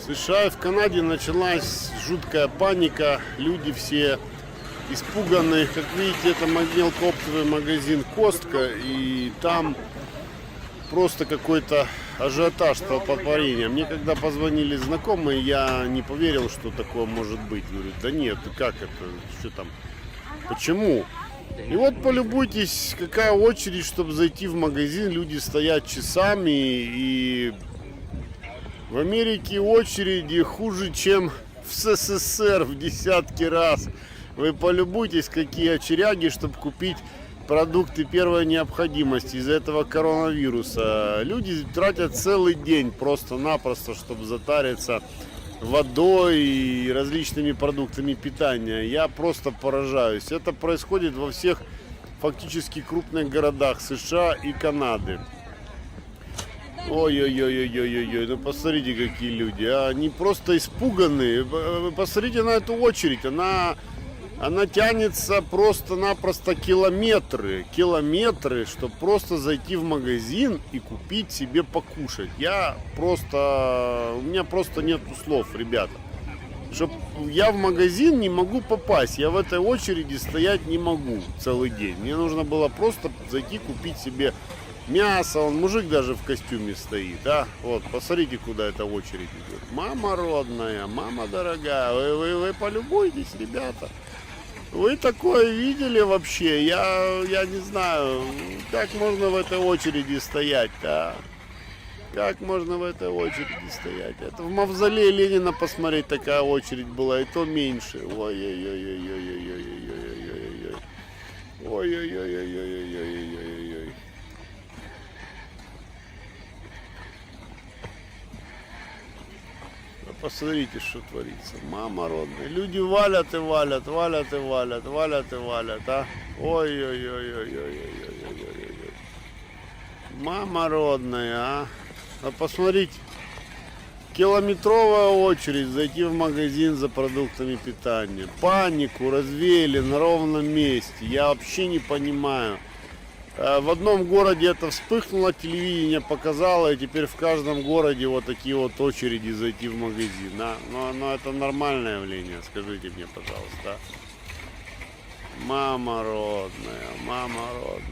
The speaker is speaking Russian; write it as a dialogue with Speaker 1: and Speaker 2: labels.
Speaker 1: США и в Канаде началась жуткая паника. Люди все испуганы. Как видите, это мелкооптовый магазин Костка. И там просто какой-то ажиотаж, столпотворение. Мне когда позвонили знакомые, я не поверил, что такое может быть. Говорю, да нет, как это, что там, почему? И вот полюбуйтесь, какая очередь, чтобы зайти в магазин. Люди стоят часами, и в Америке очереди хуже, чем в СССР в десятки раз. Вы полюбуйтесь, какие очереди, чтобы купить продукты первой необходимости из-за этого коронавируса. Люди тратят целый день просто-напросто, чтобы затариться водой и различными продуктами питания. Я просто поражаюсь. Это происходит во всех фактически крупных городах США и Канады. Ой-ой-ой-ой-ой-ой, ну посмотрите, какие люди, они просто испуганные. Посмотрите на эту очередь, она тянется просто-напросто километры, чтобы просто зайти в магазин и купить себе покушать. У меня просто нет слов, ребята. Я в магазин не могу попасть, я в этой очереди стоять не могу целый день. Мне нужно было просто зайти купить себе мясо, мужик даже в костюме стоит, вот, посмотрите, куда эта очередь идет. Мама родная, мама дорогая, вы полюбуйтесь, ребята. Вы такое видели вообще? Я не знаю, как можно в этой очереди стоять, Как можно в этой очереди стоять? Это в мавзолее Ленина посмотреть такая очередь была, и то меньше. Ой-ой-ой-ой-ой-ой-ой-ой-ой-ой. Ой-ой-ой-ой-ой-ой-ой-ой-ой. Посмотрите, что творится. Мама родная. Люди валят и валят, валят и валят, валят и валят, Ой-ой-ой-ой-ой-ой-ой-ой-ой-ой. Мама родная, посмотрите. Километровая очередь зайти в магазин за продуктами питания. Панику развеяли на ровном месте. Я вообще не понимаю. В одном городе это вспыхнуло, телевидение показало, и теперь в каждом городе вот такие вот очереди зайти в магазин. Но это нормальное явление, скажите мне, пожалуйста. Мама родная, мама родная.